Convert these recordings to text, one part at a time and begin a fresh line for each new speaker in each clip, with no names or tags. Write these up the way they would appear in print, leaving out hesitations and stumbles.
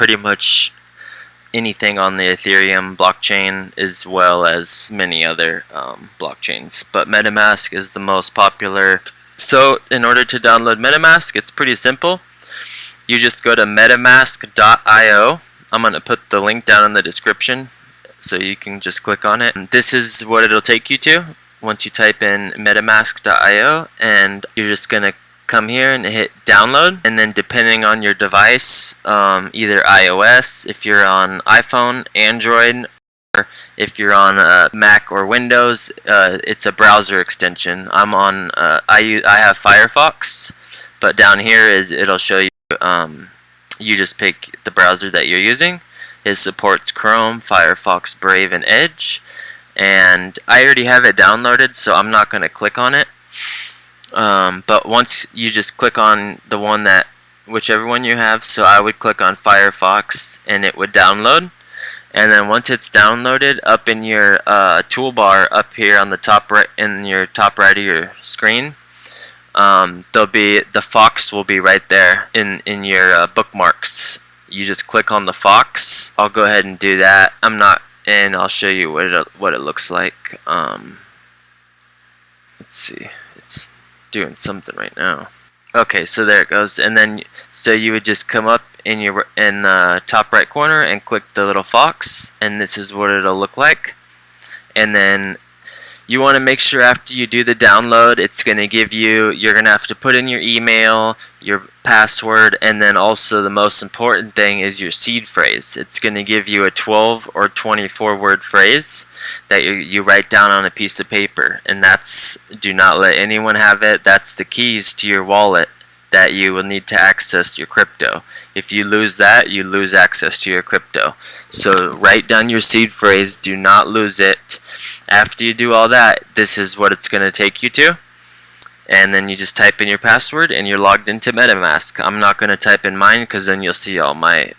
pretty much anything on the Ethereum blockchain as well as many other blockchains, but MetaMask is the most popular. So in order to download MetaMask, it's pretty simple. You just go to metamask.io. I'm going to put the link down in the description so you can just click on it. This is what it'll take you to once you type in metamask.io, and you're just going to come here and hit download, and then depending on your device, either iOS if you're on iPhone, Android, or if you're on Mac or Windows, it's a browser extension. I'm on I have Firefox, but down here it'll show you you just pick the browser that you're using. It supports Chrome, Firefox, Brave, and Edge, and I already have it downloaded, so I'm not going to click on it. But once you just click on the one that, whichever one you have, so I would click on Firefox and it would download, and then once it's downloaded, up in your toolbar up here on the top right, in your top right of your screen, there'll be, the fox will be right there in your bookmarks. You just click on the fox. I'll go ahead and do that. And I'll show you what it looks like. Let's see, it's doing something right now. Okay, so there it goes, and then so you would just come up in the top right corner and click the little fox, and this is what it'll look like. And then you want to make sure after you do the download, it's going to give you, you're going to have to put in your email, your password, and then also the most important thing is your seed phrase. It's going to give you a 12 or 24 word phrase that you write down on a piece of paper, and that's, do not let anyone have it. That's the keys to your wallet that you will need to access your crypto. If you lose that, you lose access to your crypto. So write down your seed phrase, do not lose it. After you do all that, this is what it's going to take you to, and then you just type in your password and you're logged into MetaMask. I'm not going to type in mine because then you'll see all my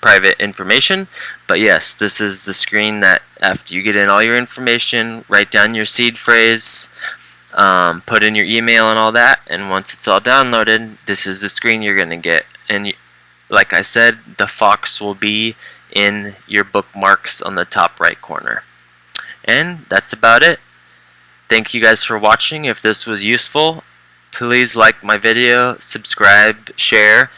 private information, but yes, this is the screen that after you get in all your information, write down your seed phrase, put in your email and all that, and once it's all downloaded, this is the screen you're going to get. And like I said, the fox will be in your bookmarks on the top right corner. And that's about it. Thank you guys for watching. If this was useful, please like my video, subscribe, share.